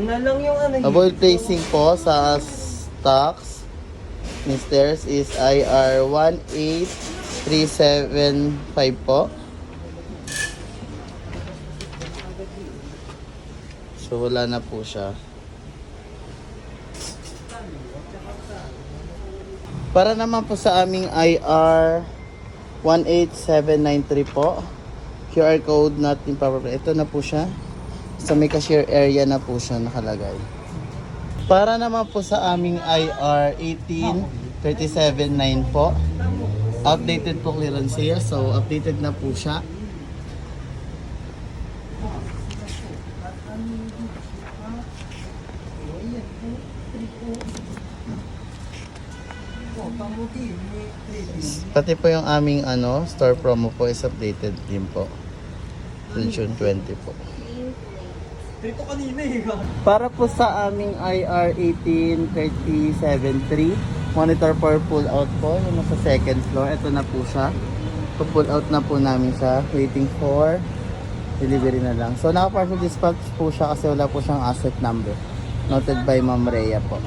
Yun na lang yung ano. Avoid placing po sa stocks ni Stairs is IR 18375 po. So wala na po siya. Para naman po sa aming IR 18793 po. QR code natin pa. Ito na po siya. Sa may cashier area na po siya nakalagay. Para naman po sa aming IR 18379 po. Updated po clearance sale. So updated na po siya. Pati po yung aming store promo po is updated din po. June 20 po. Trito kanina eh. Para po sa aming IR 18373 monitor for pull out po, yung nasa second floor. Ito na po siya. Pull out na po namin siya. Waiting for delivery na lang. So naka-partial dispatch po siya kasi wala po siyang asset number. Noted by Ma'am Rhea po.